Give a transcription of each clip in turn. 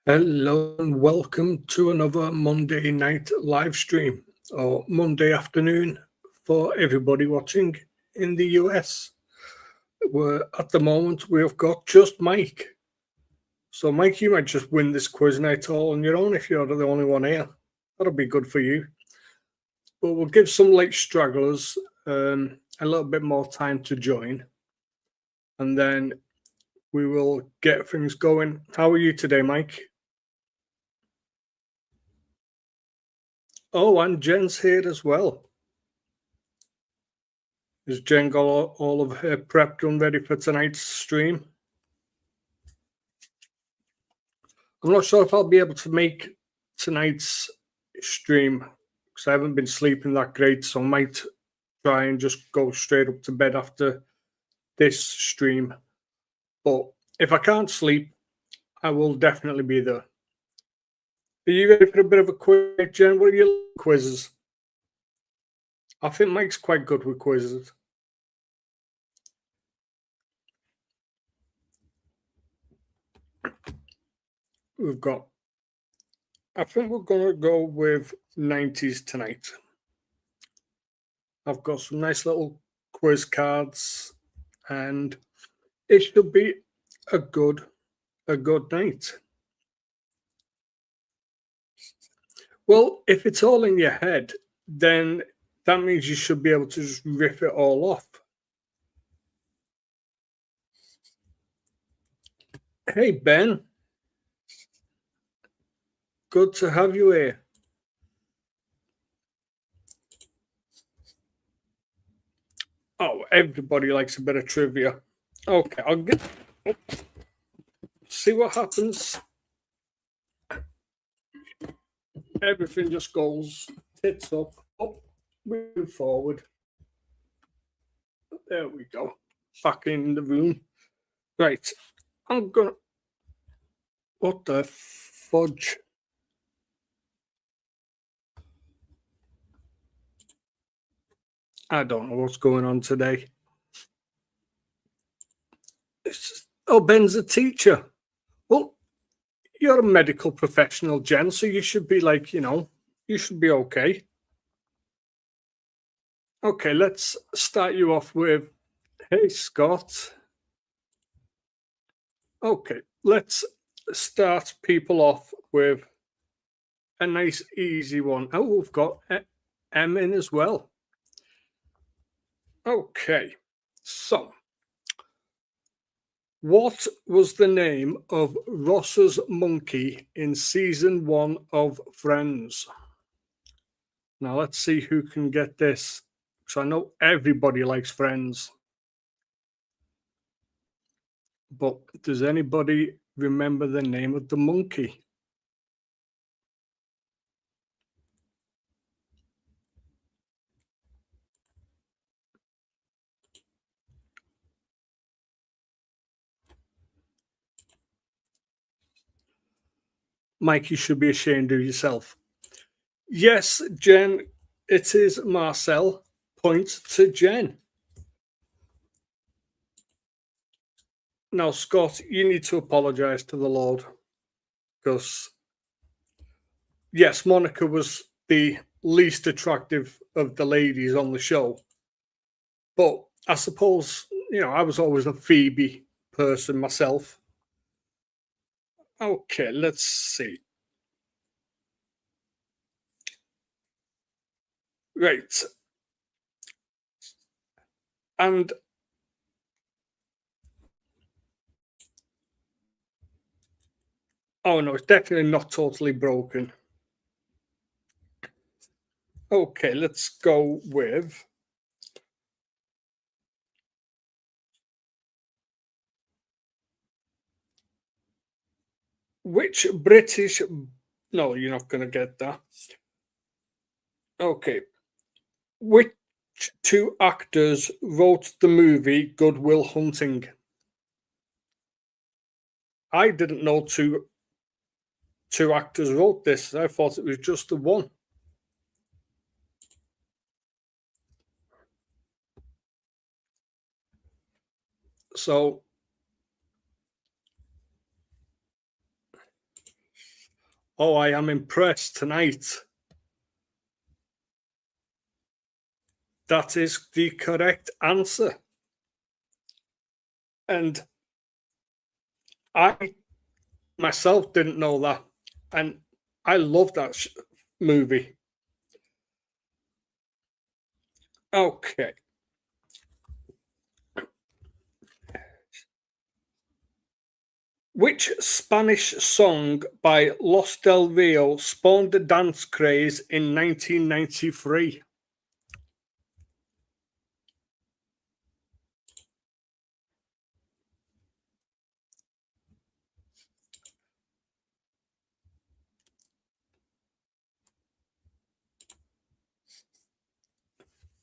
Hello and welcome to another Monday night live stream or Monday afternoon for everybody watching in the US. Where at the moment we've got just Mike. So Mike, you might just win this quiz night all on your own if you're the only one here. That'll be good for you. But we'll give some late stragglers a little bit more time to join. And then we will get things going. How are you today, Mike? Oh, and Jen's here as well. Is Jen got all of her prep done ready for tonight's stream? I'm not sure if I'll be able to make tonight's stream because I haven't been sleeping that great, so I might try and just go straight up to bed after this stream. But if I can't sleep, I will definitely be there. Are you ready for a bit of a quiz, Jen? What are your quizzes? I think Mike's quite good with quizzes. We've got, I think we're going to go with 90s tonight. I've got some nice little quiz cards and it should be a good night. Well, if it's all in your head, then that means you should be able to just rip it all off. Hey, Ben. Good to have you here. Oh, everybody likes a bit of trivia. Okay, I'll get... See what happens. Everything just goes tits up, moving forward. There we go. Back in the room. Right. I'm gonna... What the fudge? I don't know what's going on today. Oh, Ben's a teacher. Well, you're a medical professional, Jen, so you should be like, you should be okay. Okay, let's start you off with, hey, Scott. Okay, let's start people off with a nice, easy one. Oh, we've got M in as well. Okay, so what was the name of Ross's monkey in season 1 of Friends? Now let's see who can get this. So I know everybody likes Friends. But does anybody remember the name of the monkey? Mike, you should be ashamed of yourself. Yes, Jen, it is Marcel. Point to Jen. Now, Scott, you need to apologise to the Lord because, yes, Monica was the least attractive of the ladies on the show. But I suppose, I was always a Phoebe person myself. Okay, let's see. Right. And oh no, it's definitely not totally broken. Okay, let's go with which British... No, you're not going to get that. Okay. Which 2 actors wrote the movie Good Will Hunting? I didn't know two actors wrote this. I thought it was just the one. So Oh, I am impressed tonight. That is the correct answer. And I myself didn't know that. And I love that movie. Okay. Which Spanish song by Los Del Rio spawned the dance craze in 1993?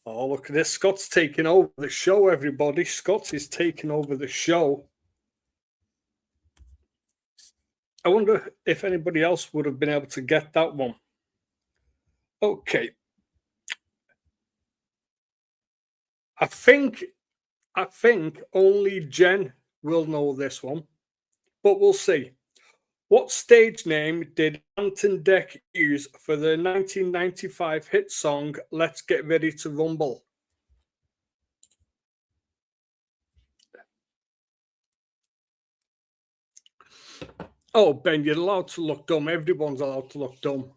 Oh, look at this. Scott's taking over the show, everybody. Scott is taking over the show. I wonder if anybody else would have been able to get that one. Okay. I think only Jen will know this one, but we'll see. What stage name did Anton Deck use for the 1995 hit song Let's Get Ready to Rumble? Oh, Ben, you're allowed to look dumb. Everyone's allowed to look dumb.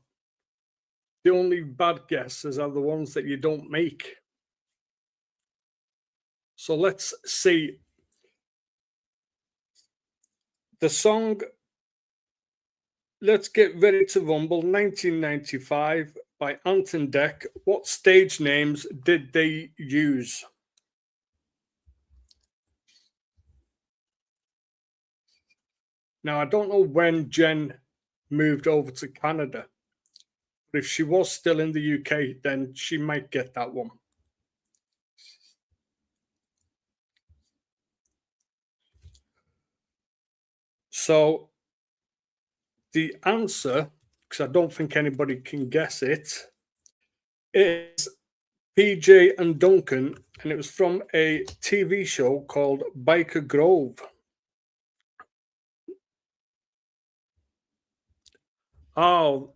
The only bad guesses are the ones that you don't make. So let's see. The song Let's Get Ready to Rumble 1995 by Anton Deck. What stage names did they use? Now, I don't know when Jen moved over to Canada, but if she was still in the UK, then she might get that one. So the answer, because I don't think anybody can guess it, is PJ and Duncan, and it was from a TV show called Biker Grove. Oh,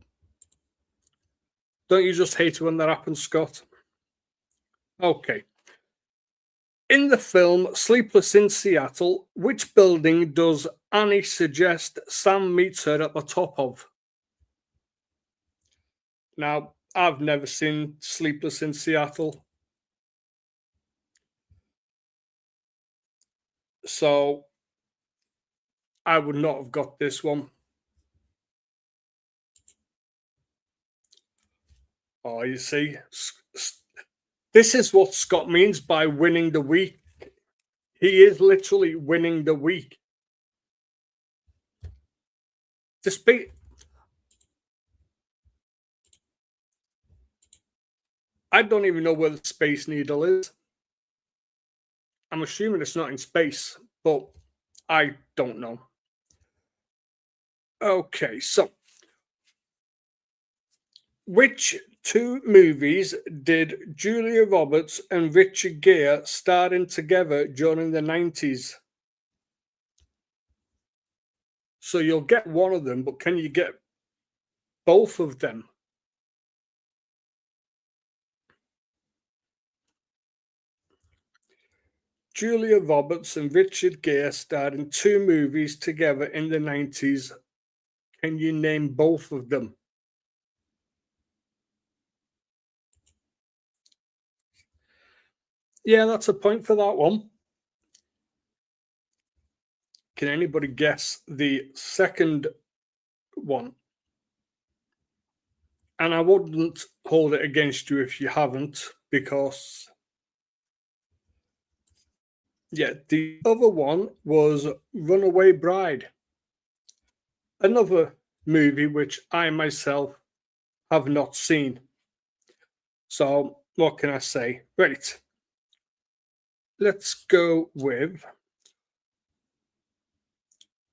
don't you just hate it when that happens, Scott? Okay. In the film Sleepless in Seattle, which building does Annie suggest Sam meets her at the top of? Now, I've never seen Sleepless in Seattle, so I would not have got this one. Oh, you see, this is what Scott means by winning the week. He is literally winning the week. Despite, I don't even know where the Space Needle is. I'm assuming it's not in space, but I don't know. Okay, so which two movies did Julia Roberts and Richard Gere star in together during the 90s? So you'll get one of them, but can you get both of them? Julia Roberts and Richard Gere starred in two movies together in the 90s. Can you name both of them? Yeah, that's a point for that one. Can anybody guess the second one? And I wouldn't hold it against you if you haven't, because yeah, the other one was Runaway Bride, another movie which I myself have not seen. So, what can I say? Right, let's go with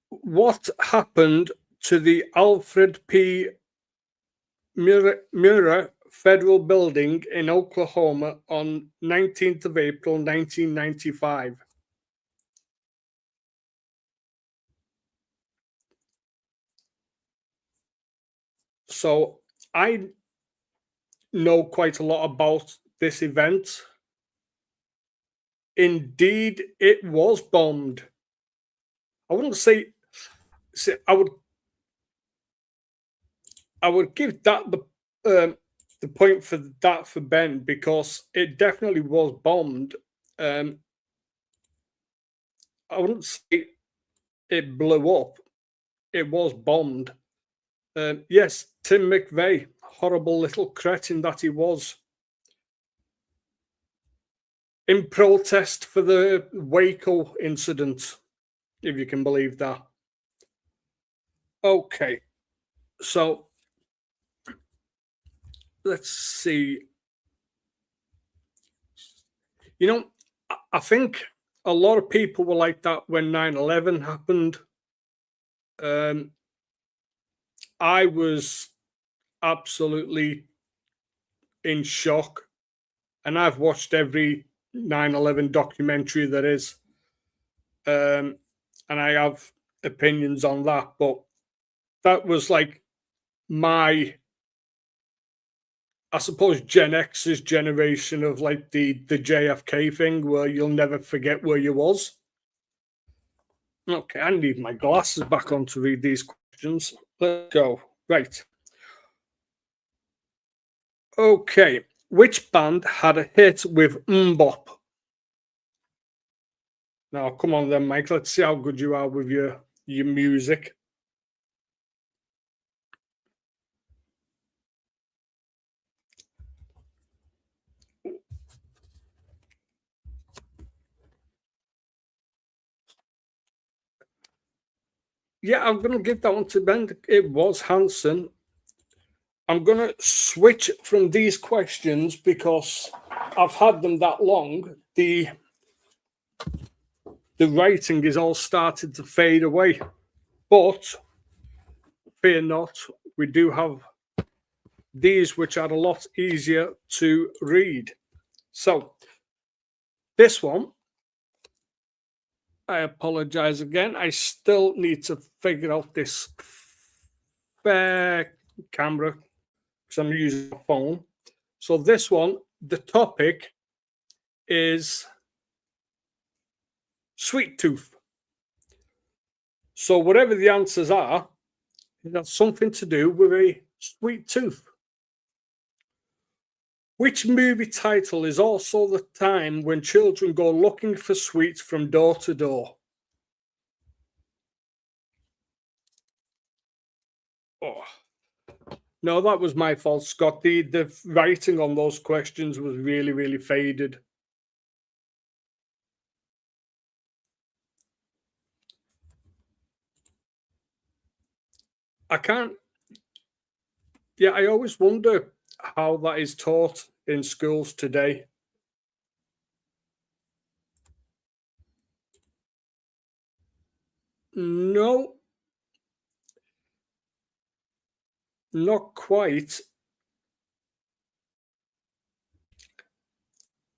what happened to the Alfred P. Murrah Federal Building in Oklahoma on 19th of April 1995. So I know quite a lot about this event. Indeed, it was bombed. I wouldn't say I would give that the point for that for Ben, because it definitely was bombed. Um, I wouldn't say it blew up. It was bombed. Yes, Tim McVeigh, horrible little cretin that he was, in protest for the Waco incident, if you can believe that. Okay, so let's see. You know, I think a lot of people were like that when 9/11 happened. I was absolutely in shock, and I've watched every 9/11 documentary there is, and I have opinions on that. But that was like my, I suppose, Gen X's generation of like the JFK thing, where you'll never forget where you was. Okay, I need my glasses back on to read these questions. Let's go. Right. Okay. Which band had a hit with Mbop? Now, come on then, Mike. Let's see how good you are with your music. Yeah, I'm going to give that one to Ben. It was Hanson. I'm going to switch from these questions because I've had them that long. The writing is all started to fade away. But fear not, we do have these which are a lot easier to read. So this one, I apologize again. I still need to figure out this fair camera because I'm using a phone. So this one, the topic is sweet tooth. So whatever the answers are, it has something to do with a sweet tooth. Which movie title is also the time when children go looking for sweets from door to door? Oh, no, that was my fault, Scott. The writing on those questions was really, really faded. I can't. Yeah, I always wonder how that is taught in schools today. No, not quite.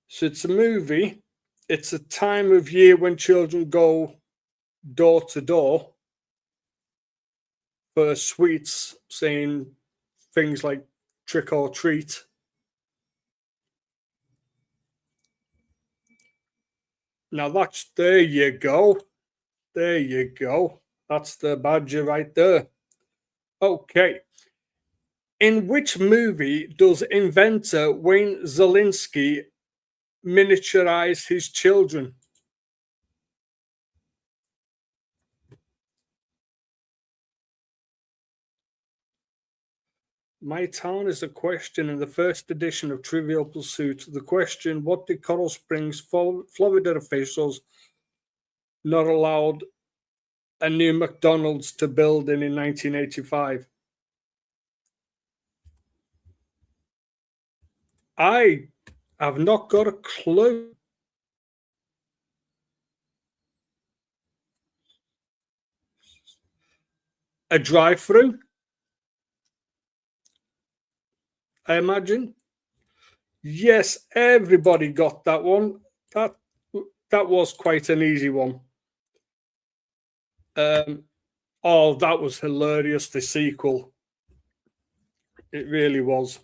So it's a movie. It's a time of year when children go door to door for sweets, saying things like trick or treat. Now that's, there you go. There you go. That's the badger right there. Okay. In which movie does inventor Wayne Zelinsky miniaturize his children? My Town is a question in the first edition of Trivial Pursuit. The question, what did Coral Springs, Florida officials not allowed a new McDonald's to build in 1985? I have not got a clue. A drive-through, I imagine. Yes, everybody got that one. That was quite an easy one. Oh, that was hilarious, the sequel. It really was.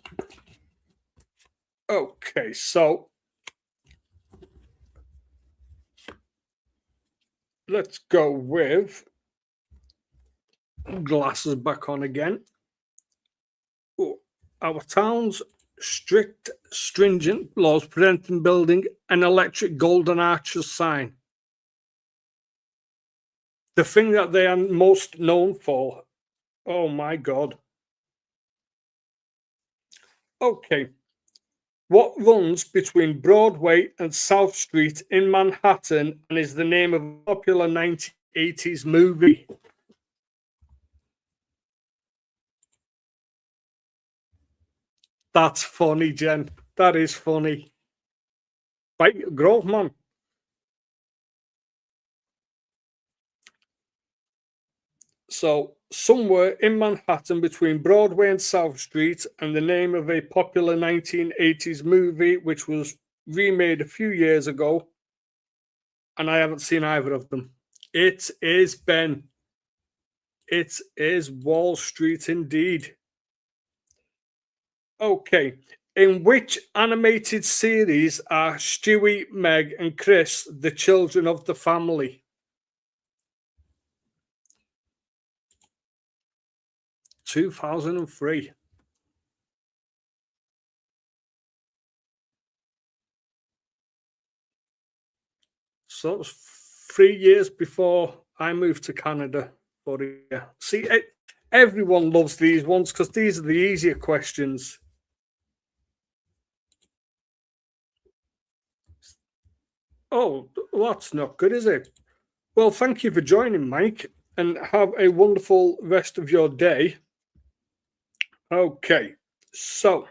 Okay, so let's go with glasses back on again. Oh, our town's strict, stringent laws preventing building an electric golden arches sign. The thing that they are most known for. Oh my God. Okay. What runs between Broadway and South Street in Manhattan and is the name of a popular 1980s movie? That's funny, Jen. That is funny. Right, Grove, man. So, somewhere in Manhattan between Broadway and South Street, and the name of a popular 1980s movie, which was remade a few years ago, and I haven't seen either of them. It is Ben. It is Wall Street indeed. Okay. In which animated series are Stewie, Meg, and Chris the children of the family? 2003. So it was 3 years before I moved to Canada for a year. See, everyone loves these ones because these are the easier questions. Oh, that's not good, is it? Well, thank you for joining, Mike, and have a wonderful rest of your day. Okay, so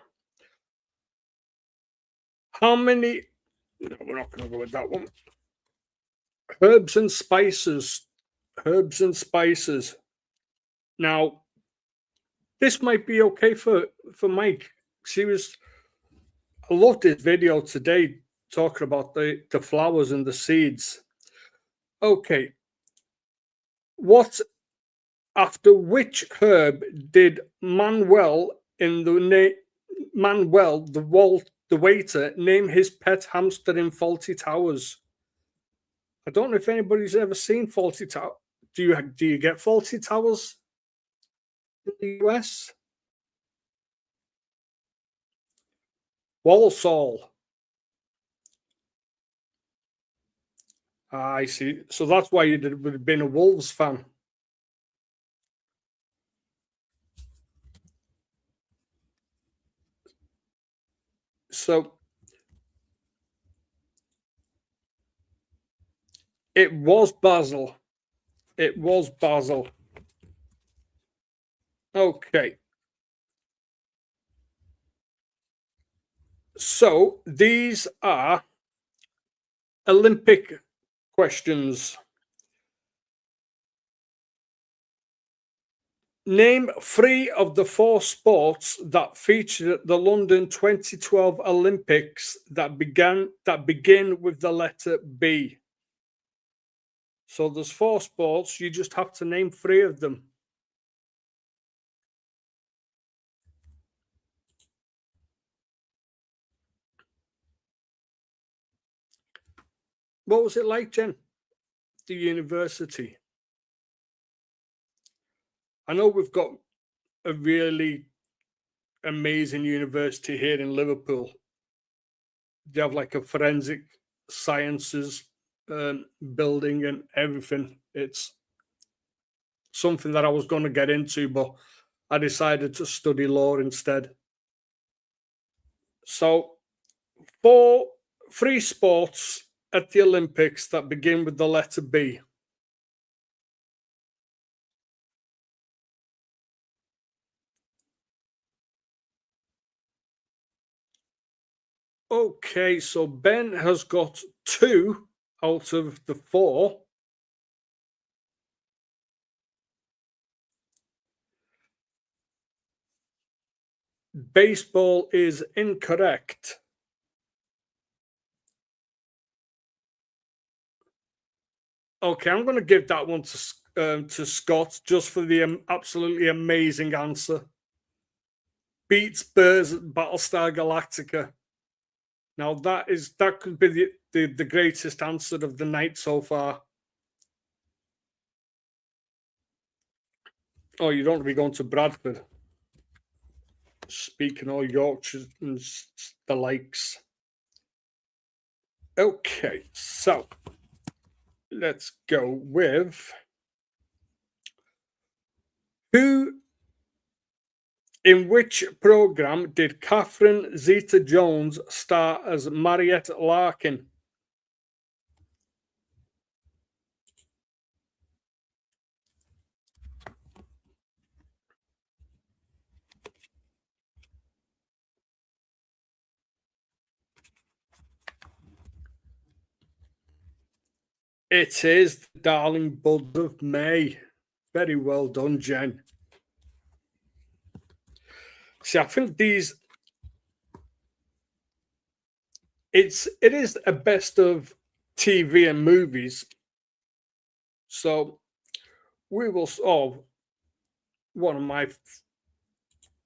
how many? No, we're not going to go with that one. Herbs and spices. Herbs and spices. Now, this might be okay for Mike. I loved his video today talking about the flowers and the seeds. Okay. What after which herb did Manuel the waiter name his pet hamster in Faulty Towers? I don't know if anybody's ever seen Faulty Towers. Do you get Faulty Towers in the US? Walsall. I see. So that's why you would have been a Wolves fan. So it was Basel. It was Basel. Okay. So these are Olympic questions. Name 3 of the 4 sports that featured at the London 2012 Olympics that begin with the letter B. So there's 4 sports, you just have to name 3 of them. What was it like, Jen? The university. I know we've got a really amazing university here in Liverpool. They have like a forensic sciences building and everything. It's something that I was going to get into, but I decided to study law instead. So, 3 sports at the Olympics that begin with the letter B. Okay, so Ben has got 2 out of the 4. Baseball is incorrect. Okay, I'm going to give that one to Scott just for the absolutely amazing answer. beats Burr's Battlestar Galactica. Now that could be the greatest answer of the night so far. Oh, you don't want to be going to Bradford. Speaking all Yorkshire and the likes. Okay, so let's go with in which program did Catherine Zeta-Jones star as Mariette Larkin? It is the Darling Buds of May. Very well done, Jen. See, I think it is a best of TV and movies. So we will. Oh, one of my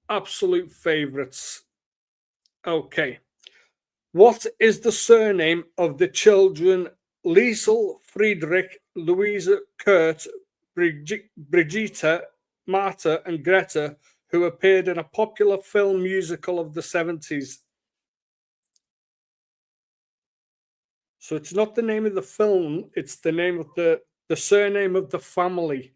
absolute favorites. Okay. What is the surname of the children Liesel, Friedrich, Louisa, Kurt, Brigitte, Marta, and Greta, who appeared in a popular film musical of the 70s? So it's not the name of the film, it's the name of the surname of the family.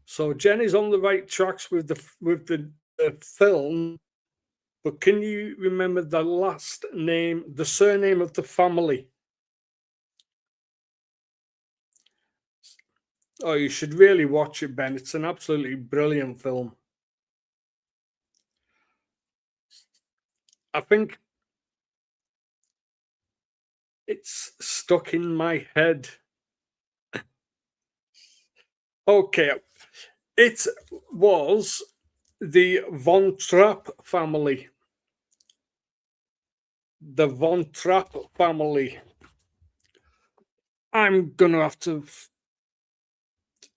So Jenny's on the right tracks with the film, but can you remember the last name, the surname of the family? Oh, you should really watch it, Ben. It's an absolutely brilliant film. I think it's stuck in my head. Okay, it was the Von Trapp family. The Von Trapp family. I'm gonna have to.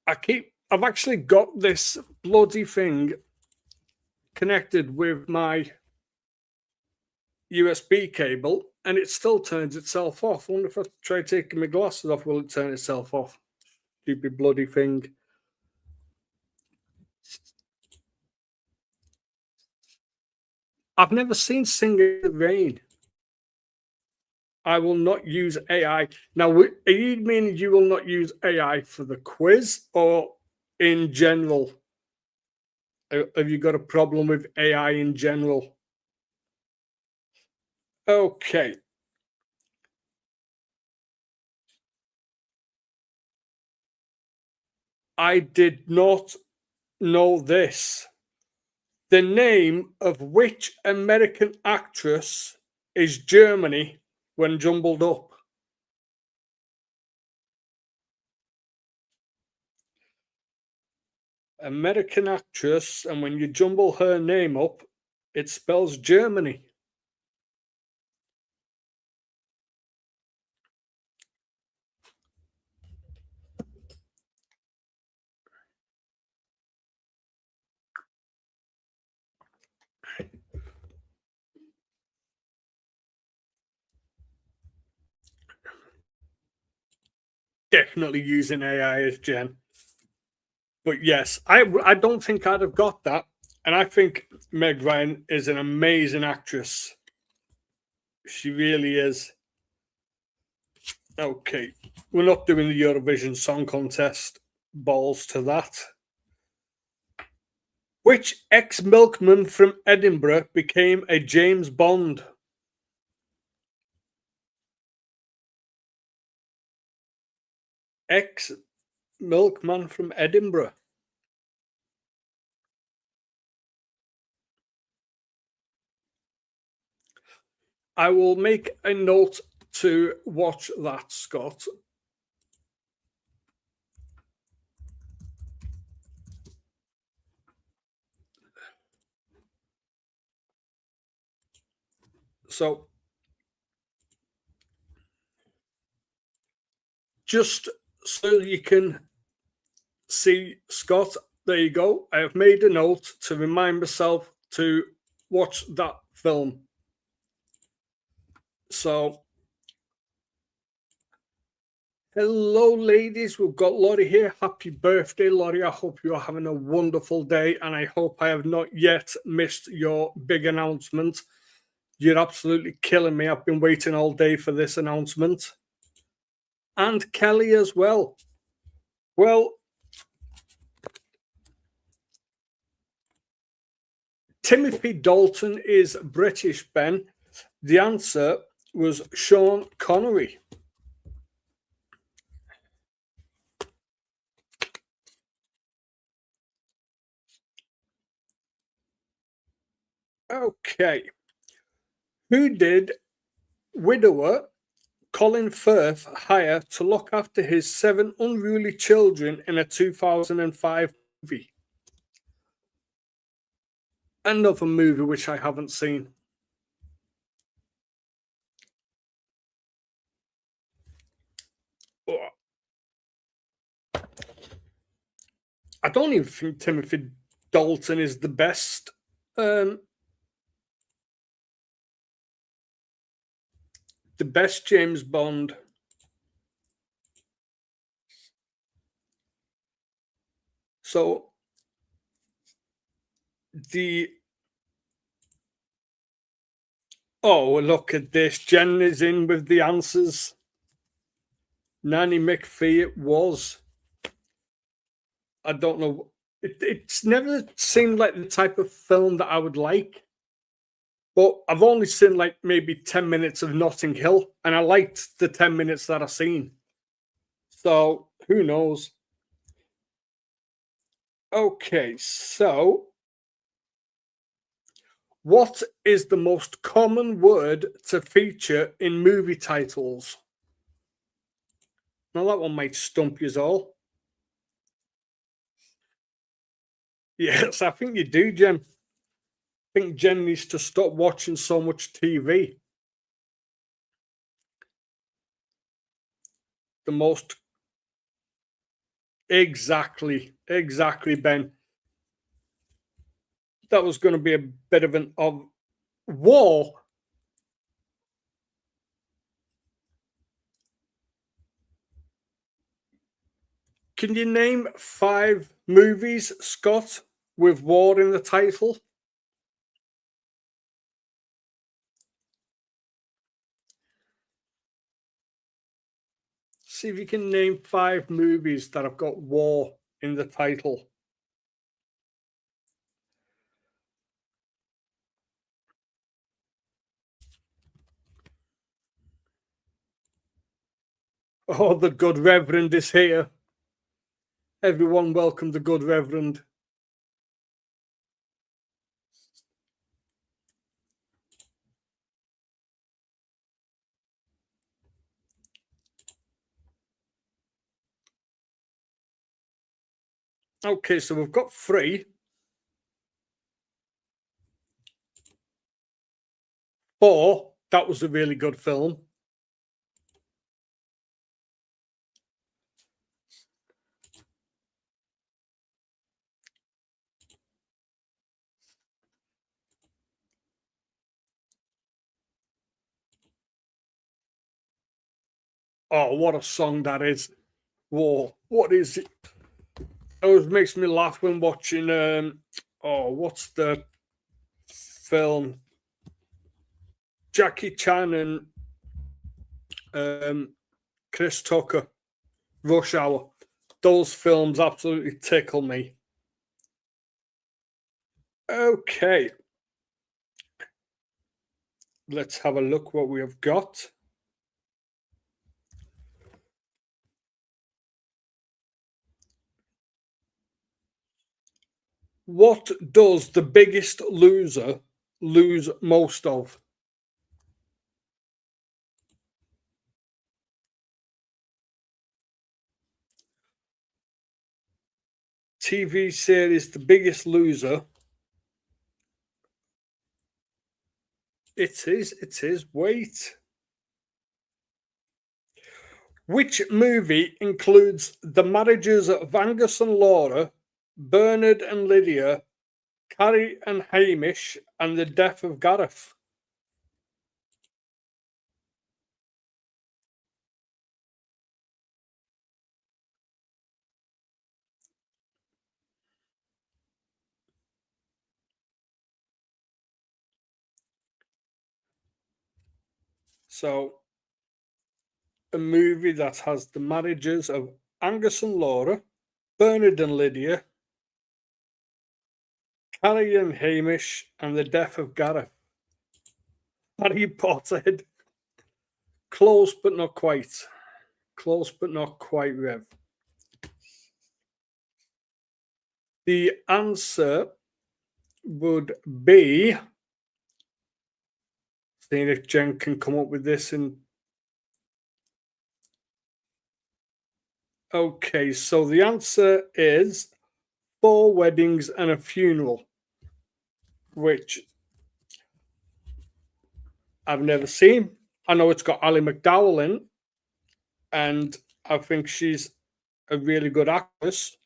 I've actually got this bloody thing connected with my USB cable, and it still turns itself off. I wonder if I try taking my glasses off, will it turn itself off? Stupid bloody thing. I've never seen Singing in the Rain. I will not use AI. Now, are you mean you will not use AI for the quiz or in general? Have you got a problem with AI in general? Okay. I did not know this. The name of which American actress is Germany when jumbled up? American actress, and when you jumble her name up, it spells Germany. Definitely using AI as Jen. But yes, I don't think I'd have got that. And I think Meg Ryan is an amazing actress. She really is. Okay, we're not doing the Eurovision Song Contest. Balls to that. Which ex-milkman from Edinburgh became a James Bond? Ex-milkman from Edinburgh. I will make a note to watch that, Scott. So just so you can see Scott, there you go. I have made a note to remind myself to watch that film. So, hello, ladies. We've got Laurie here. Happy birthday, Laurie. I hope you're having a wonderful day, and I hope I have not yet missed your big announcement. You're absolutely killing me. I've been waiting all day for this announcement. And Kelly as well. Well, Timothy Dalton is British, Ben. The answer was Sean Connery. Okay. Who did widower Colin Firth hire to look after his 7 unruly children in a 2005 movie? Another movie which I haven't seen. I don't even think Timothy Dalton is the best. The best James Bond. So oh, look at this. Jen is in with the answers. Nanny McPhee it was. I don't know. It's never seemed like the type of film that I would like. But I've only seen like maybe 10 minutes of Notting Hill, and I liked the 10 minutes that I've seen. So who knows? Okay, so what is the most common word to feature in movie titles? Now that one might stump you all. Yes, I think you do, Jen. I think Jen needs to stop watching so much TV. The most exactly, Ben. That was going to be a bit of an war. Can you name 5 movies, Scott, with war in the title? See if you can name 5 movies that have got war in the title. Oh, the good Reverend is here. Everyone welcome the good Reverend. Okay, so we've got 3. 4, that was a really good film. Oh, what a song that is. War. What is it? It always makes me laugh when watching what's the film? Jackie Chan and Chris Tucker, Rush Hour. Those films absolutely tickle me. Okay. Let's have a look what we have got. What does The Biggest Loser lose most of? TV series The Biggest Loser. It is. Wait. Which movie includes the marriages of Angus and Laura, Bernard and Lydia, Carrie and Hamish, and the death of Gareth? So, a movie that has the marriages of Angus and Laura, Bernard and Lydia, Carrie and Hamish, and the death of Gareth. Harry Potter. Close, but not quite. Close, but not quite, Rev. The answer would be. Seeing if Jen can come up with this. Okay, so the answer is 4 Weddings and a Funeral, which I've never seen. I know it's got Ally McDowell in, and I think she's a really good actress.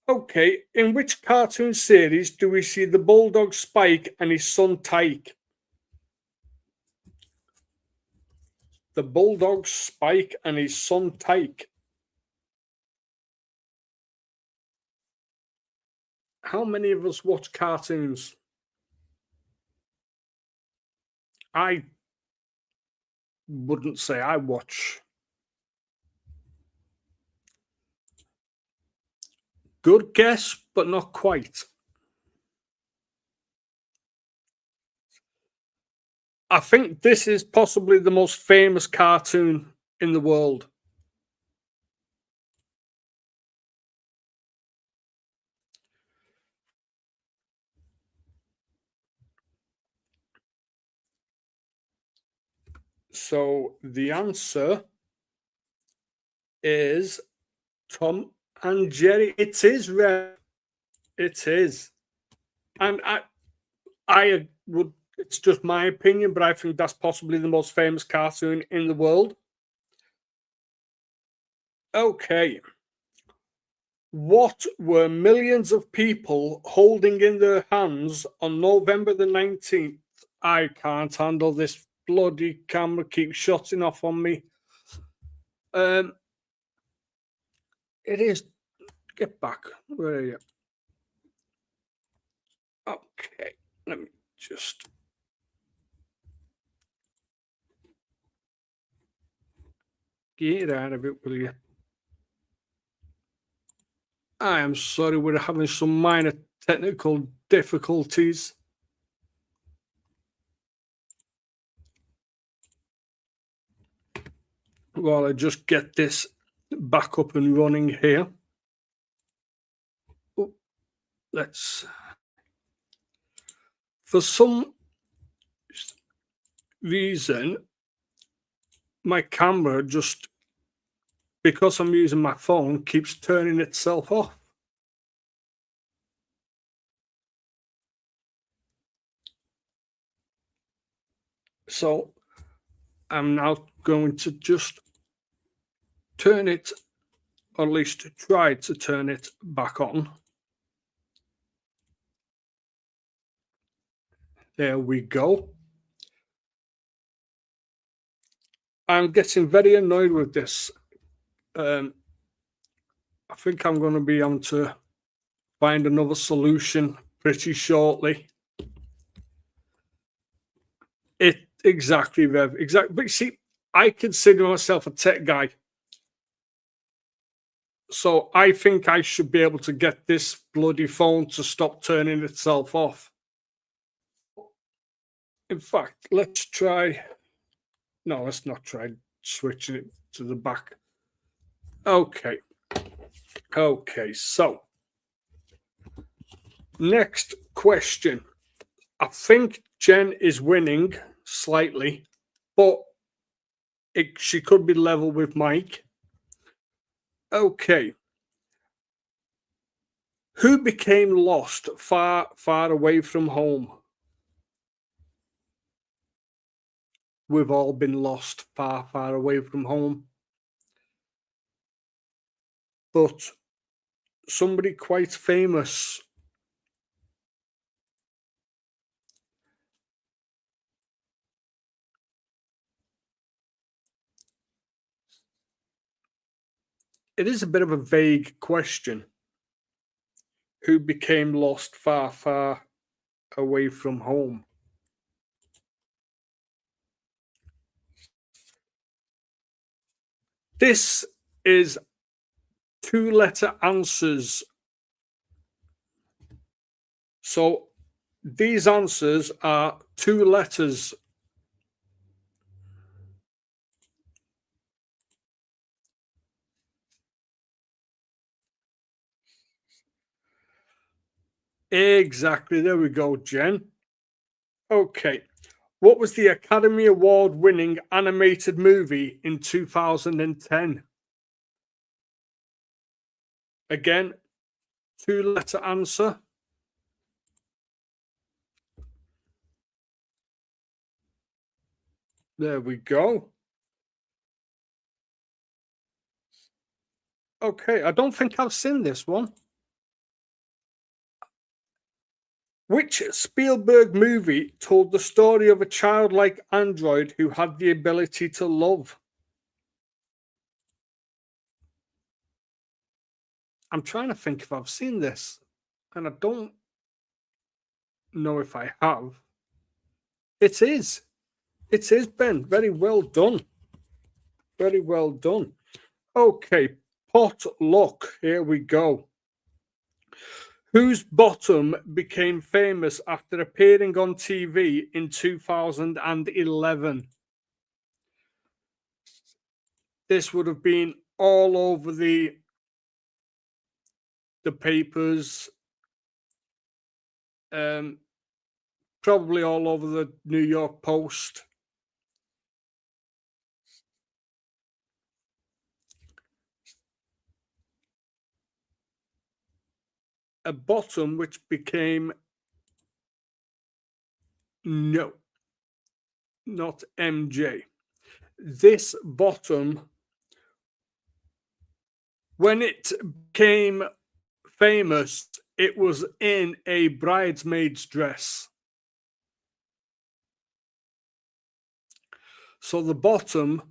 Okay, in which cartoon series do we see the bulldog Spike and his son Tyke? The bulldog Spike and his son Tyke. How many of us watch cartoons? I wouldn't say I watch. Good guess, but not quite. I think this is possibly the most famous cartoon in the world. So the answer is Tom and Jerry. It is, Red. It is. And I would, it's just my opinion, but I think that's possibly the most famous cartoon in the world. Okay. What were millions of people holding in their hands on November the 19th? I can't handle this bloody camera keeps shutting off on me. It is. Get back. Where are you? Okay. Let me just. Get out of it, will you? I am sorry, we're having some minor technical difficulties. While I just get this back up and running here. Oh, let's. For some reason, my camera just, because I'm using my phone, keeps turning itself off. So I'm now going to just turn it, or at least try to turn it back on. There we go. I'm getting very annoyed with this. I think I'm going to be able to find another solution pretty shortly. Exactly, Rev. Exactly. But see, I consider myself a tech guy. So I think I should be able to get this bloody phone to stop turning itself off. In fact, let's try. No, let's not try switching it to the back. Okay. Okay, so next question. I think Jen is winning slightly, but she could be level with Mike. Okay. Who became lost far, far away from home? we've all been lost far, far away from home. But somebody quite famous, it is a bit of a vague question. Who became lost far, far away from home? This is 2-letter answers. So these answers are 2 letters. Exactly. There we go, Jen. Okay. What was the Academy Award winning animated movie in 2010? Again, 2-letter answer. There we go. Okay, I don't think I've seen this one. Which Spielberg movie told the story of a childlike android who had the ability to love? I'm trying to think if I've seen this, and I don't know if I have. It is. It is, Ben. Very well done. Very well done. Okay, pot luck. Here we go. Whose bottom became famous after appearing on TV in 2011? This would have been all over the papers, probably all over the New York Post. A bottom which became, no, not MJ. This bottom, when it became famous, it was in a bridesmaid's dress. So the bottom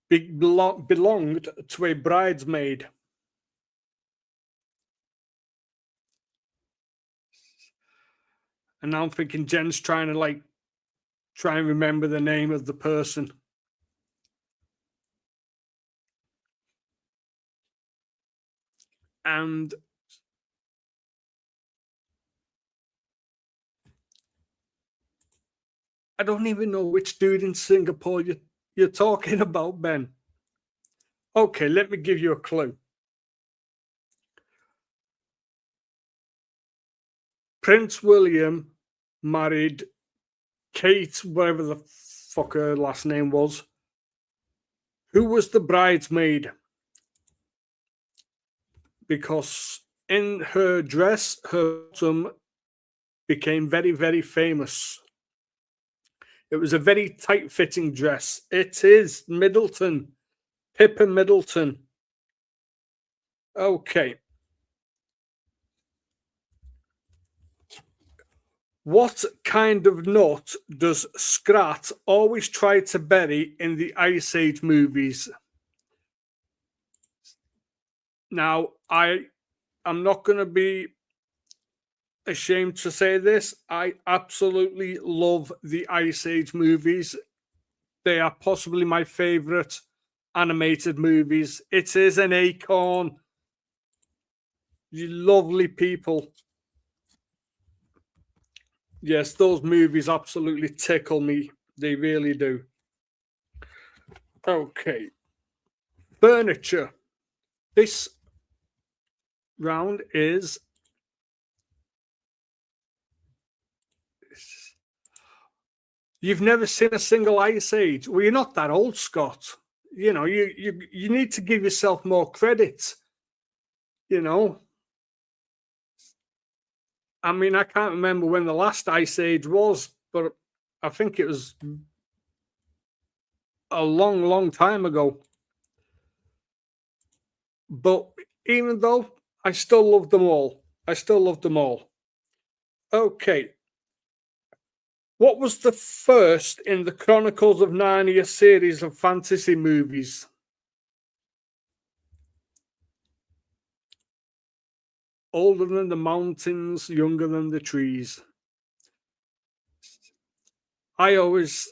belonged to a bridesmaid. And now I'm thinking Jen's trying to try and remember the name of the person. And I don't even know which dude in Singapore you're talking about, Ben. Okay, let me give you a clue. Prince William married Kate, whatever the fuck her last name was. Who was the bridesmaid? Because in her dress, her bottom became very, very famous. It was a very tight-fitting dress. It is Middleton, Pippa Middleton. Okay. What kind of nut does Scrat always try to bury in the Ice Age movies? Now, I'm not going to be ashamed to say this. I absolutely love the Ice Age movies. They are possibly my favorite animated movies. It is an acorn. You lovely people. Yes, those movies absolutely tickle me. They really do. Okay. Furniture. This round is you've never seen a single Ice Age. Well, you're not that old, Scott. You know, you need to give yourself more credit. You know, I mean, I can't remember when the last Ice Age was, but I think it was a long, long time ago. But even though I still love them all, I still love them all. Okay, what was the first in the Chronicles of Narnia series of fantasy movies? Older than the mountains, younger than the trees. I always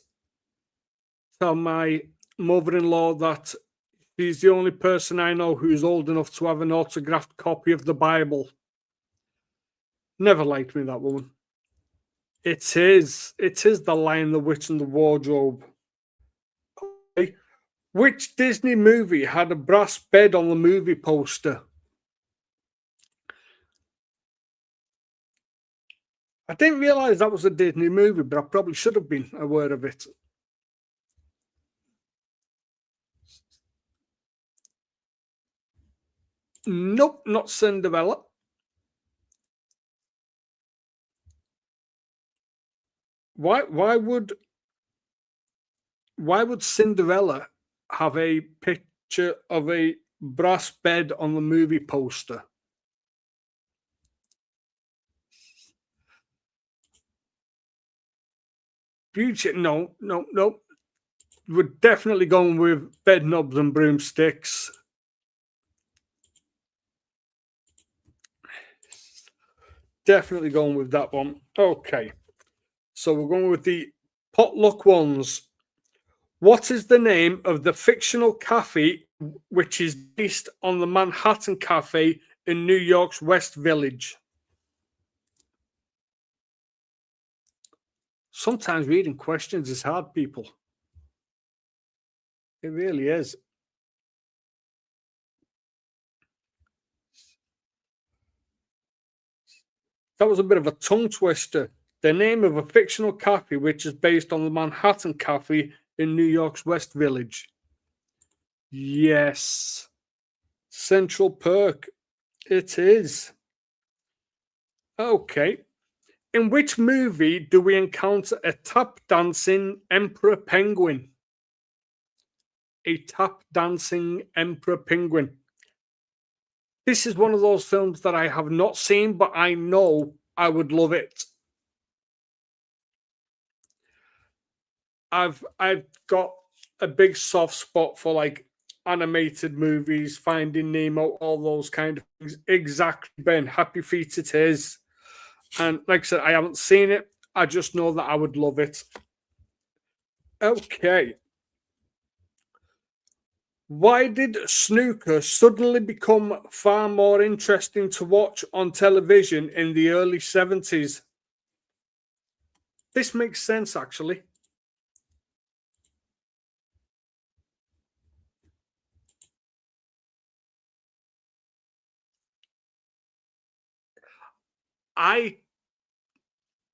tell my mother-in-law that she's the only person I know who's old enough to have an autographed copy of the Bible. Never liked me, that woman. It is. It is The Lion, the Witch, and the Wardrobe. Okay. Which Disney movie had a brass bed on the movie poster? I didn't realize that was a Disney movie, but I probably should have been aware of it. Nope, not Cinderella. Why would Cinderella have a picture of a brass bed on the movie poster? Beauty? No, no, no. We're definitely going with bed knobs and broomsticks. Definitely going with that one. Okay. So we're going with the potluck ones. What is the name of the fictional cafe which is based on the Manhattan Cafe in New York's West Village? Sometimes reading questions is hard, people. It really is. That was a bit of a tongue twister. The name of a fictional cafe which is based on the Manhattan Cafe in New York's West Village. Yes. Central Perk. It is. Okay. In which movie do we encounter a tap dancing emperor penguin? A tap dancing emperor penguin. This is one of those films that I have not seen, but I know I would love it. I've got a big soft spot for like animated movies, Finding Nemo, all those kind of things. Exactly, Ben. Happy Feet it is. And like I said, I haven't seen it. I just know that I would love it. Okay. Why did snooker suddenly become far more interesting to watch on television in the early 70s? This makes sense, actually. I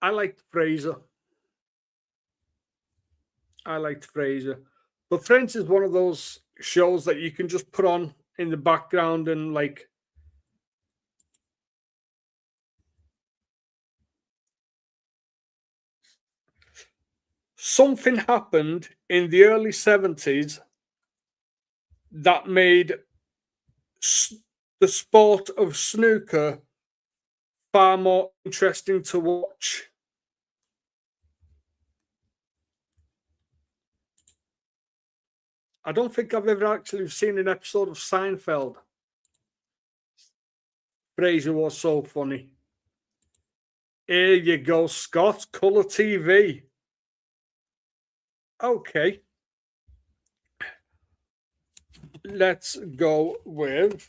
I liked Fraser. I liked Fraser. But Friends is one of those shows that you can just put on in the background and like something happened in the early 70s that made the sport of snooker far more interesting to watch. I don't think I've ever actually seen an episode of Seinfeld. Frasier was so funny. Here you go, Scott. Colour TV. Okay. Let's go with.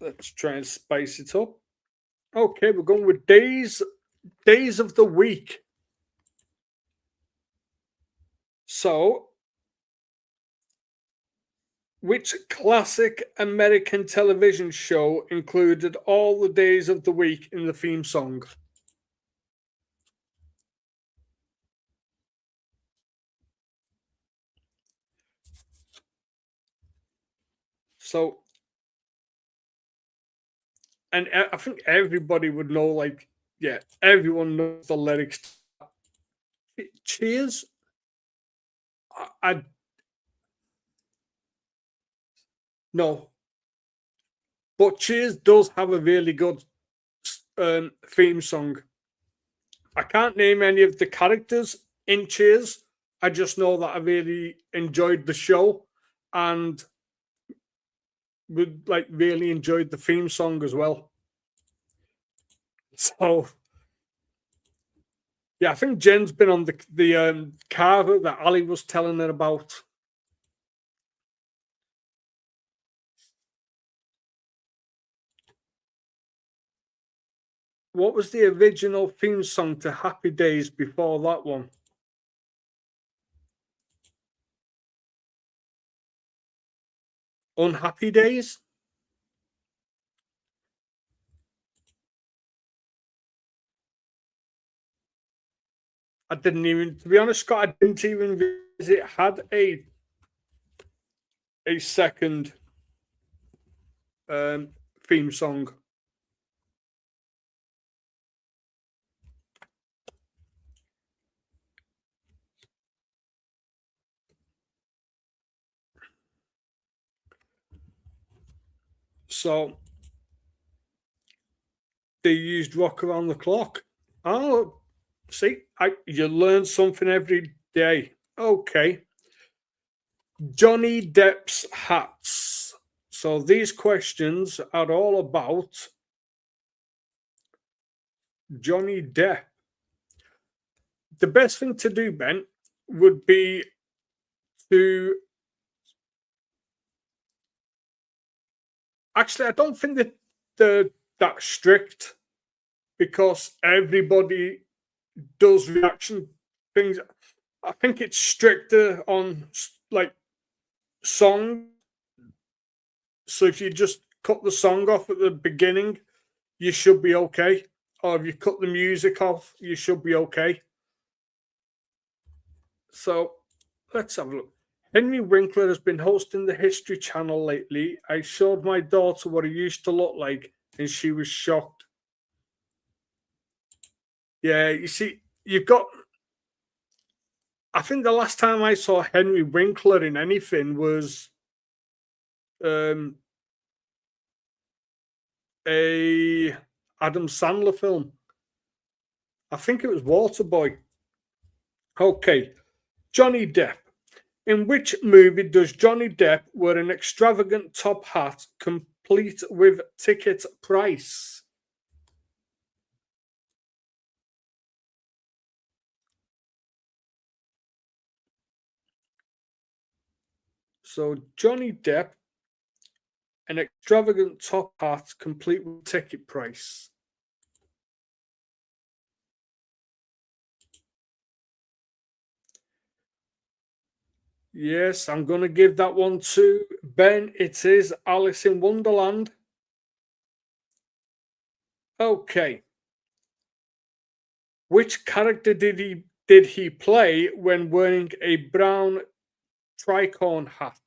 Let's try and spice it up. Okay, we're going with days of the week. So, which classic American television show included all the days of the week in the theme song? So, and I think everybody would know, like, yeah, everyone knows the lyrics. Cheers. I no, but Cheers does have a really good theme song. I can't name any of the characters in Cheers. I just know that I really enjoyed the show and would like really enjoyed the theme song as well. So yeah, I think Jen's been on the car that Ali was telling her about. What was the original theme song to Happy Days before that one? Unhappy Days? I didn't even, to be honest, Scott, I didn't even realize it had a second theme song. So they used Rock Around the Clock. Oh, see, you learn something every day. Okay. Johnny Depp's hats. So these questions are all about Johnny Depp. The best thing to do, Ben, would be to actually, I don't think that they're that strict because everybody does reaction things. I think it's stricter on like song. So if you just cut the song off at the beginning, you should be okay. Or if you cut the music off, you should be okay. So let's have a look. Henry Winkler has been hosting the History Channel lately. I showed my daughter what he used to look like, and she was shocked. Yeah, you see, you've got. I think the last time I saw Henry Winkler in anything was um, a Adam Sandler film. I think it was Waterboy. Okay, Johnny Depp. In which movie does Johnny Depp wear an extravagant top hat complete with ticket price? So Johnny Depp, an extravagant top hat complete with ticket price. Yes, I'm going to give that one to Ben. It is Alice in Wonderland. Okay. Which character did he play when wearing a brown tricorn hat?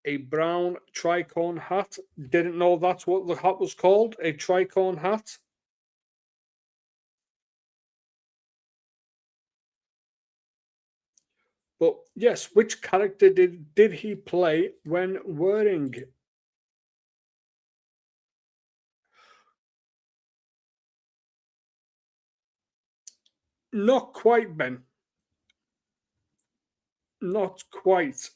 A brown tricorn hat. Didn't know that's what the hat was called. A tricorn hat. But yes, which character did he play when wearing? Not quite, Ben. Not quite.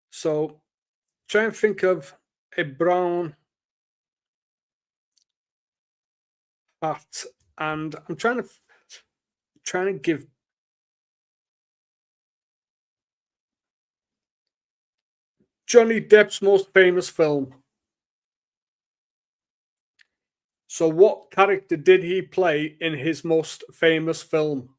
So try and think of a brown hat, and I'm trying to give. Johnny Depp's most famous film. So, what character did he play in his most famous film?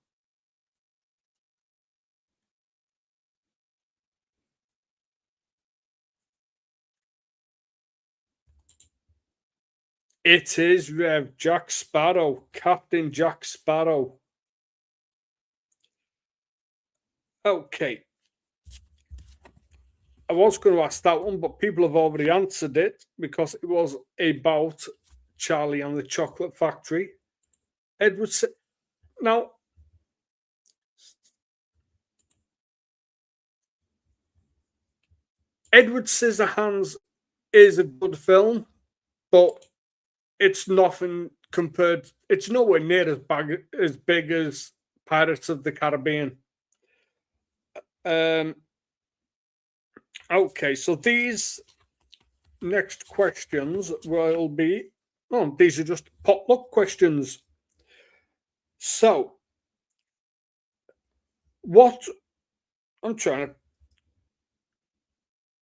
It is Jack Sparrow, Captain Jack Sparrow. Okay. I was going to ask that one, but people have already answered it because it was about Charlie and the Chocolate Factory. Now, Edward Scissorhands is a good film, but it's nothing compared. It's nowhere near as big as Pirates of the Caribbean. Okay, so these next questions will be. Oh, these are just potluck questions. So, what I'm trying to.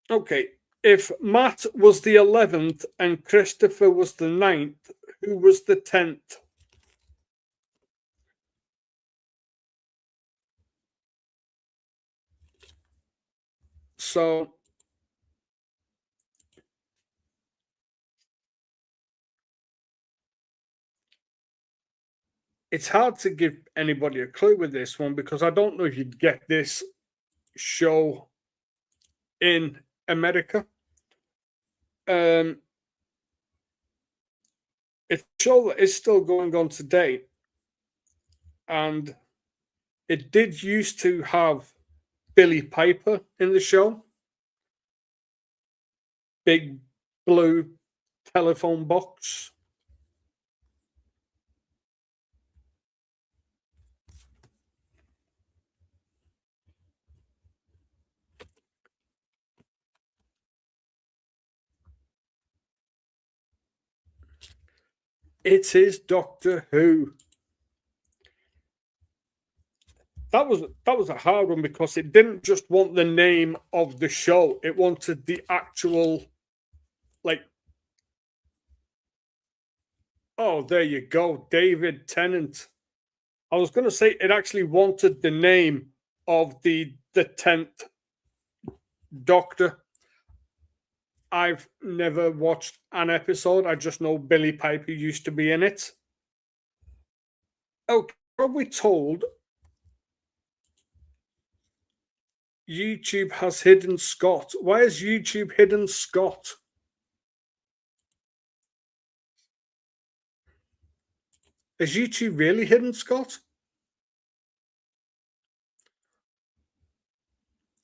Okay, if Matt was the 11th and Christopher was the 9th, who was the 10th? So, it's hard to give anybody a clue with this one because I don't know if you'd get this show in America. It's a show that is still going on today, and it did used to have Billy Piper in the show. Big blue telephone box. It is Doctor Who. That was a hard one because it didn't just want the name of the show; it wanted the actual, like. Oh, there you go, David Tennant. I was going to say it actually wanted the name of the 10th Doctor. I've never watched an episode. I just know Billy Piper used to be in it. Okay, are we told YouTube has hidden Scott? Why has YouTube hidden Scott? Has YouTube really hidden Scott?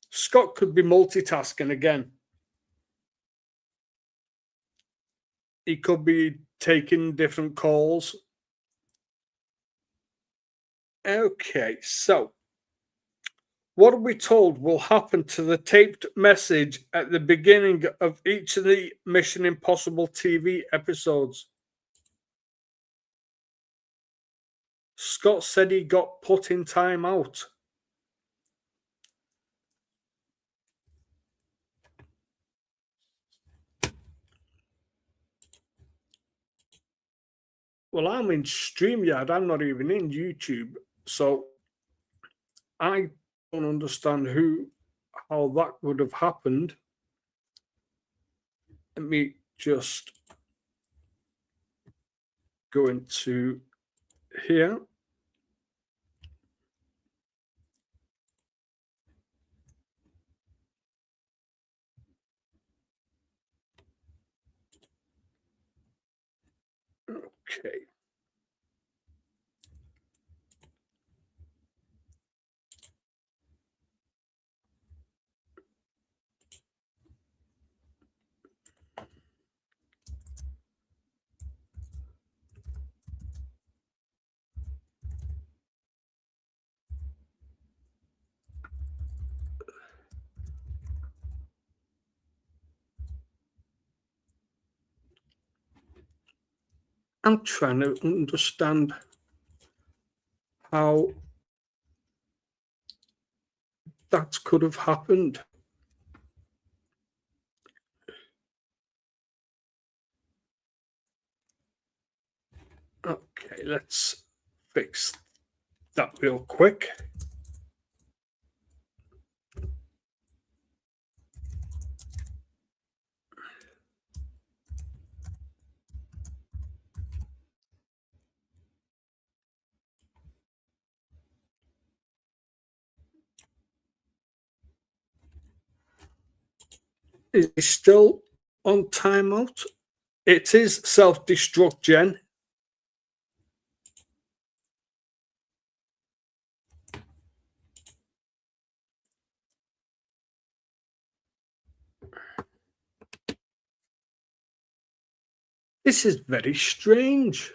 Scott could be multitasking again. He could be taking different calls. Okay, so what are we told will happen to the taped message at the beginning of each of the Mission Impossible TV episodes? Scott said he got put in timeout. Well, I'm in StreamYard. I'm not even in YouTube. So I don't understand how that would have happened. Let me just go into here. Okay. I'm trying to understand how that could have happened. Okay, let's fix that real quick. Is he still on timeout? It is self-destruct, Jen. This is very strange.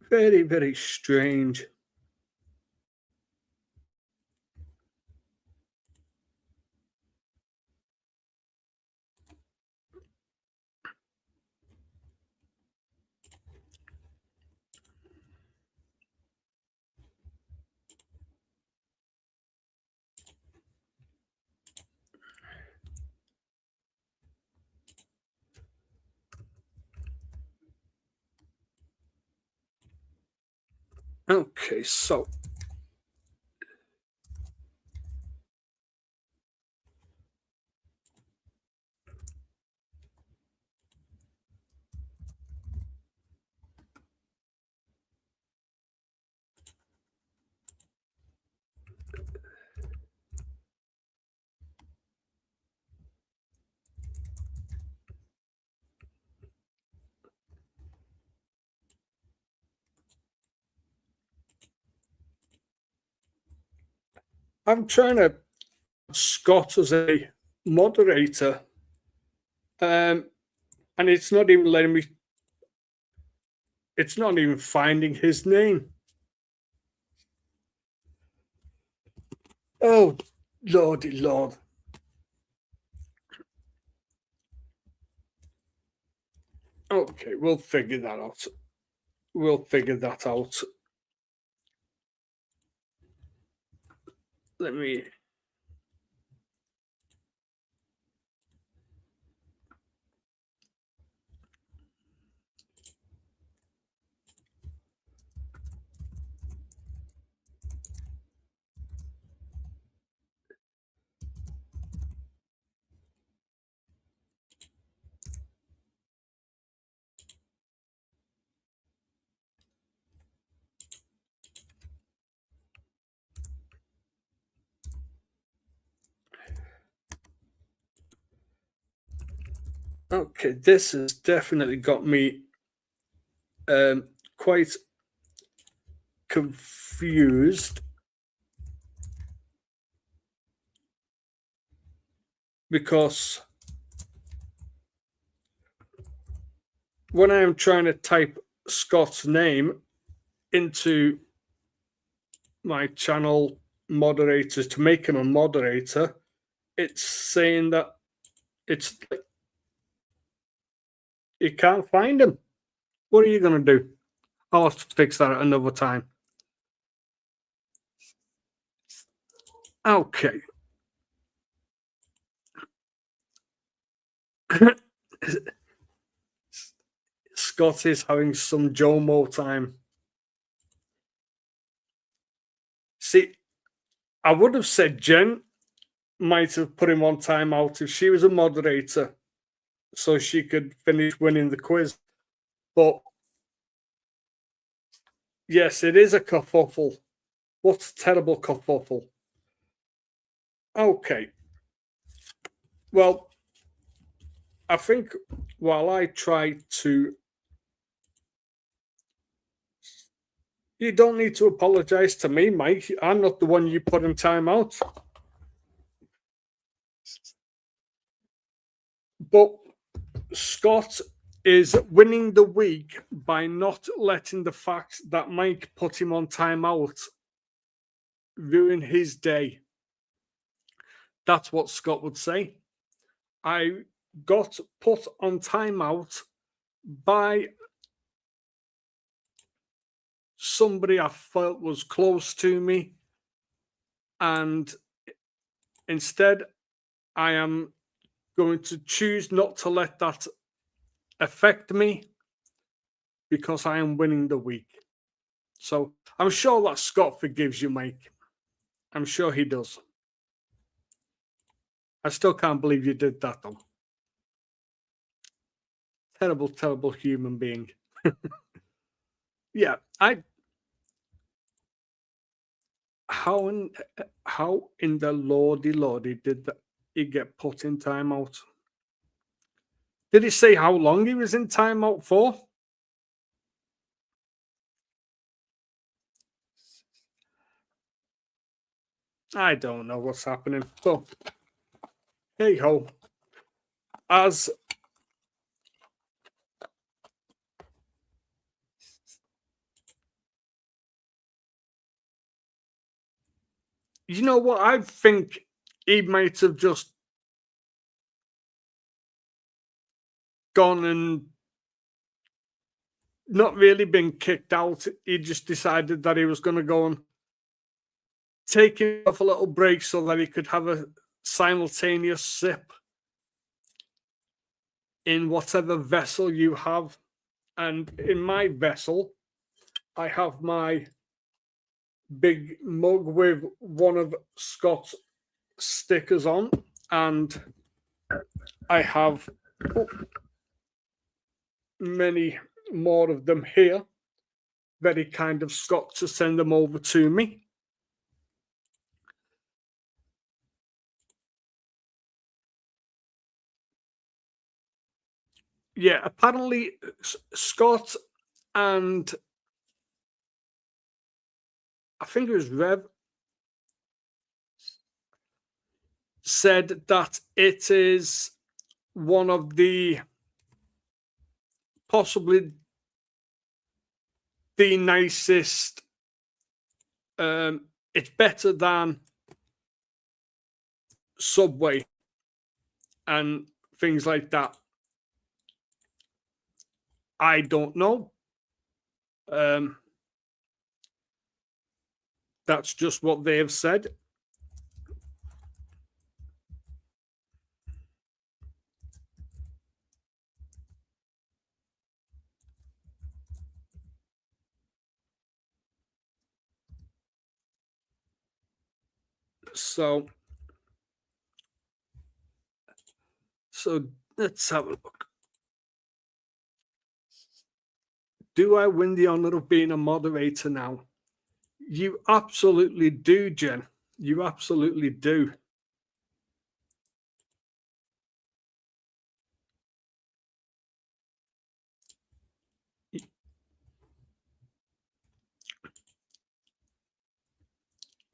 Very, very strange. Okay, so I'm trying to Scott as a moderator, and it's not even letting me. It's not even finding his name. Oh, lordy lord. Okay, we'll figure that out. We'll figure that out. Let me. Okay, this has definitely got me quite confused because when I am trying to type Scott's name into my channel moderators to make him a moderator, it's saying that it's you can't find him. What are you going to do? I'll have to fix that at another time. Okay. Scott is having some Jomo time. See, I would have said Jen might have put him on timeout if she was a moderator so she could finish winning the quiz. But yes, it is a kerfuffle. What a terrible kerfuffle. Okay. Well, I think while I try to. You don't need to apologize to me, Mike. I'm not the one you put in timeout. But Scott is winning the week by not letting the fact that Mike put him on timeout ruin his day. That's what Scott would say. I got put on timeout by somebody I felt was close to me, and instead I am going to choose not to let that affect me because I am winning the week. So I'm sure that Scott forgives you, Mike. I'm sure he does. I still can't believe you did that, though. Terrible, terrible human being. Yeah, how in the lordy did he get put in timeout? Did he say how long he was in timeout for? I don't know what's happening, but hey ho. As you know what, I think he might have just gone and not really been kicked out. He just decided that he was going to go and take himself a little break so that he could have a simultaneous sip in whatever vessel you have. And in my vessel, I have my big mug with one of Scott's stickers on, and I have many more of them here. Very kind of Scott to send them over to me. Yeah, apparently Scott and I think it was Rev said that it is one of the possibly the nicest. It's better than Subway and things like that. I don't know. That's just what they have said. So let's have a look. Do I win the honor of being a moderator now? You absolutely do, Jen. You absolutely do.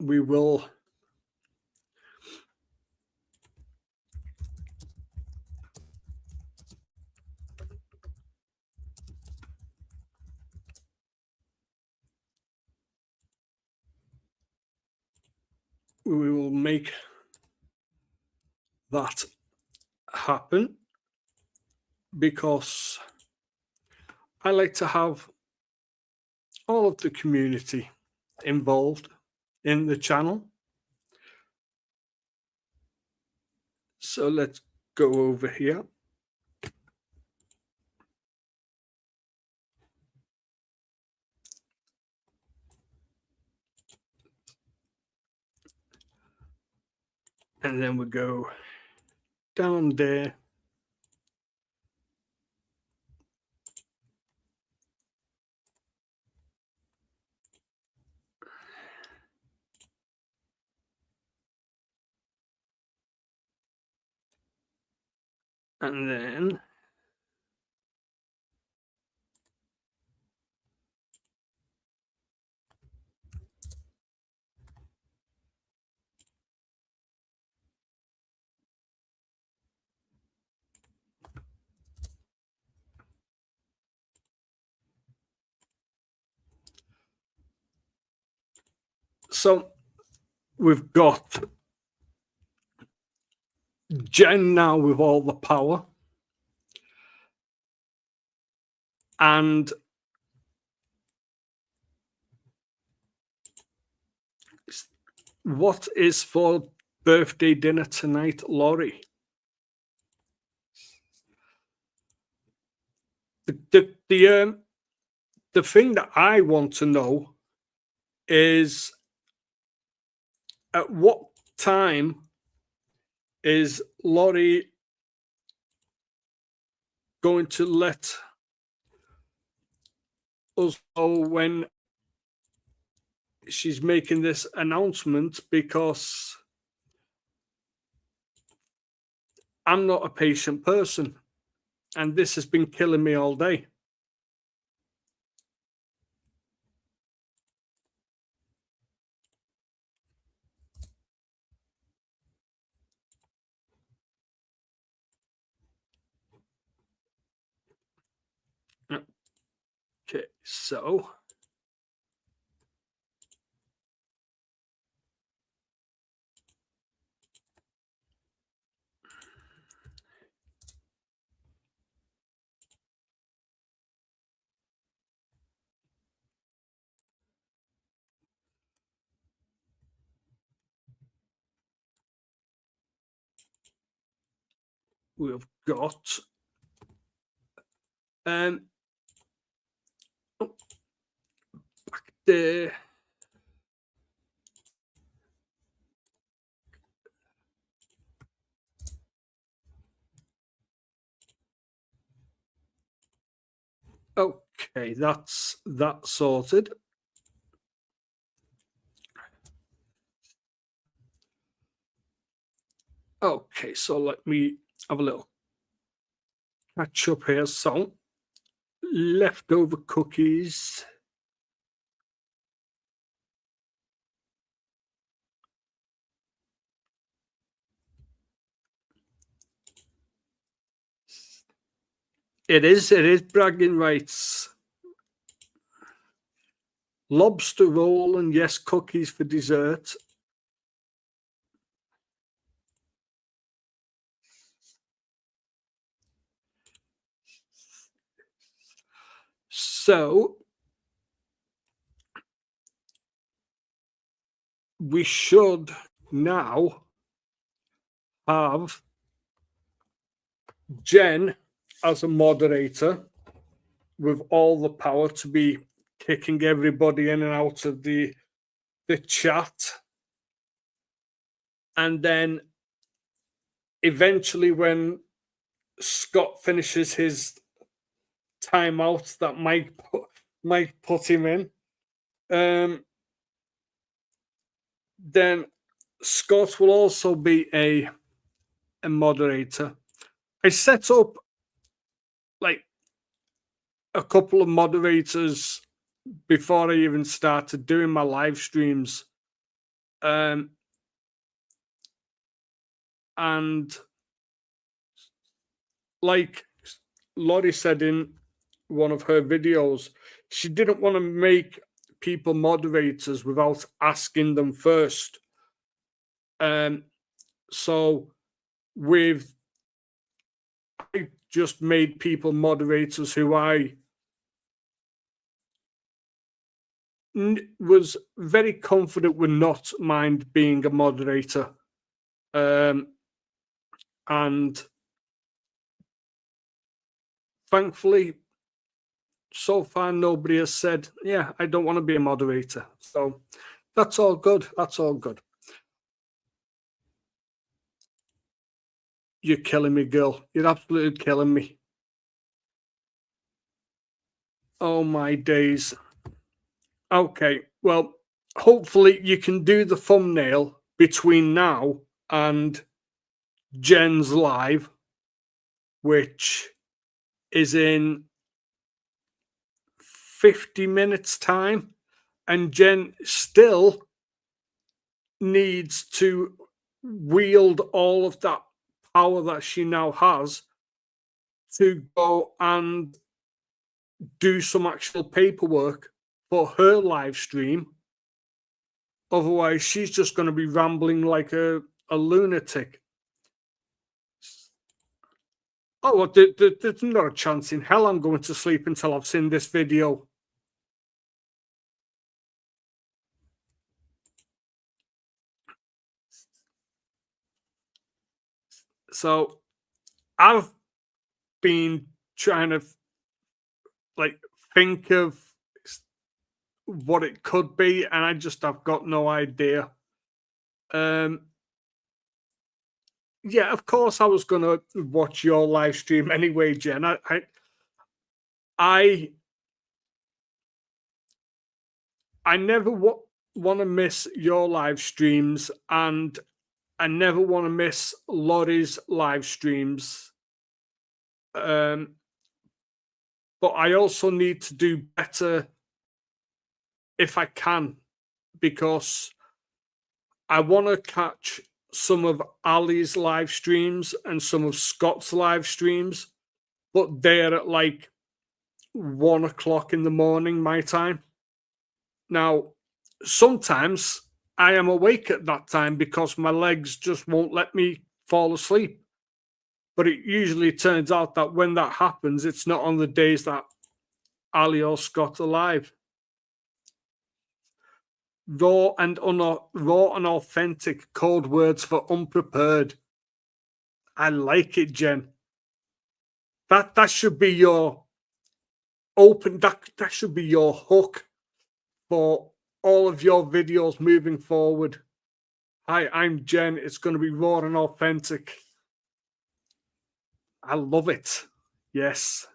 We will. We will make that happen because I like to have all of the community involved in the channel. So let's go over here. And then we go down there. And then so we've got Jen now with all the power. And what is for birthday dinner tonight, Laurie? The thing that I want to know is at what time is Laurie going to let us know when she's making this announcement because I'm not a patient person, and this has been killing me all day. Okay, so we've got oh, back there. Okay, that's that sorted. Okay, so let me have a little catch up here. So, leftover cookies. It is bragging rights. Lobster roll and yes, cookies for dessert. So we should now have Jen as a moderator with all the power to be kicking everybody in and out of the chat. And then eventually when Scott finishes his timeout that Mike put him in, then Scott will also be a moderator. I set up like a couple of moderators before I even started doing my live streams. And like Laurie said in one of her videos, she didn't want to make people moderators without asking them first. So I just made people moderators who I was very confident would not mind being a moderator. And thankfully, so far, nobody has said, yeah, I don't want to be a moderator. So that's all good. That's all good. You're killing me, girl. You're absolutely killing me. Oh, my days. Okay, well, hopefully you can do the thumbnail between now and Jen's live, which is in 50 minutes time, and Jen still needs to wield all of that power that she now has to go and do some actual paperwork for her live stream. Otherwise, she's just going to be rambling like a lunatic. Oh, well, there's not a chance in hell I'm going to sleep until I've seen this video. So I've been trying to like think of what it could be, and I've got no idea. Yeah, of course I was gonna watch your live stream anyway, Jen. I never want to miss your live streams, and I never want to miss Laurie's live streams. But I also need to do better if I can, because I want to catch some of Ali's live streams and some of Scott's live streams, but they're at like 1 o'clock in the morning, my time. Now, sometimes I am awake at that time because my legs just won't let me fall asleep. But it usually turns out that when that happens, it's not on the days that Ali or Scott are live. Raw and authentic, code words for unprepared. I like it, Jen. That should be your that should be your hook for all of your videos moving forward. Hi, I'm Jen. It's going to be raw and authentic. I love it. Yes.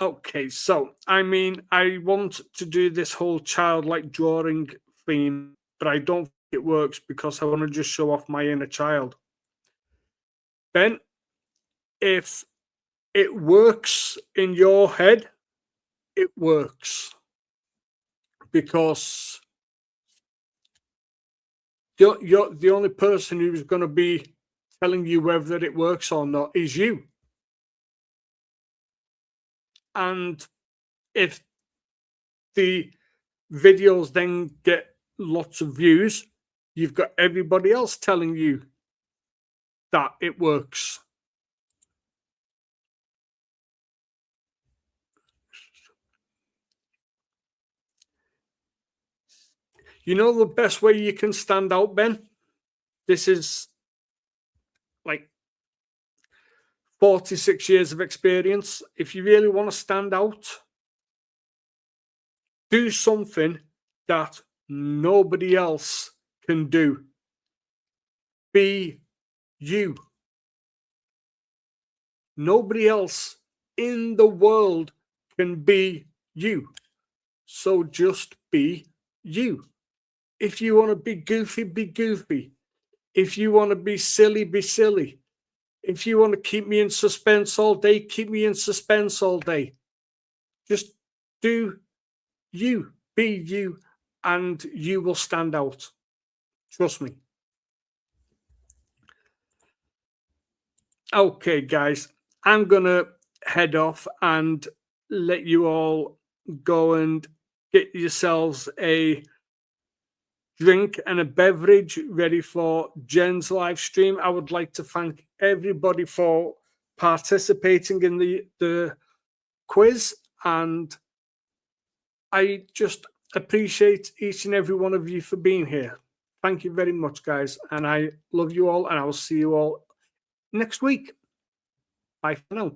Okay, so I mean, I want to do this whole childlike drawing theme, but I don't think it works because I want to just show off my inner child. Ben, if it works in your head, it works, because you're the only person who's going to be telling you whether it works or not is you. And if the videos then get lots of views, you've got everybody else telling you that it works. You know the best way you can stand out, Ben? This is like 46 years of experience. If you really want to stand out, do something that nobody else can do. Be you. Nobody else in the world can be you. So just be you. If you want to be goofy, be goofy. If you want to be silly, be silly. If you want to keep me in suspense all day, keep me in suspense all day. Just do you, be you, and you will stand out. Trust me. Okay, guys, I'm going to head off and let you all go and get yourselves a drink and a beverage ready for Jen's live stream. I would like to thank everybody for participating in the quiz, and I just appreciate each and every one of you for being here. Thank you very much, guys, and I love you all, and I will see you all next week. Bye for now.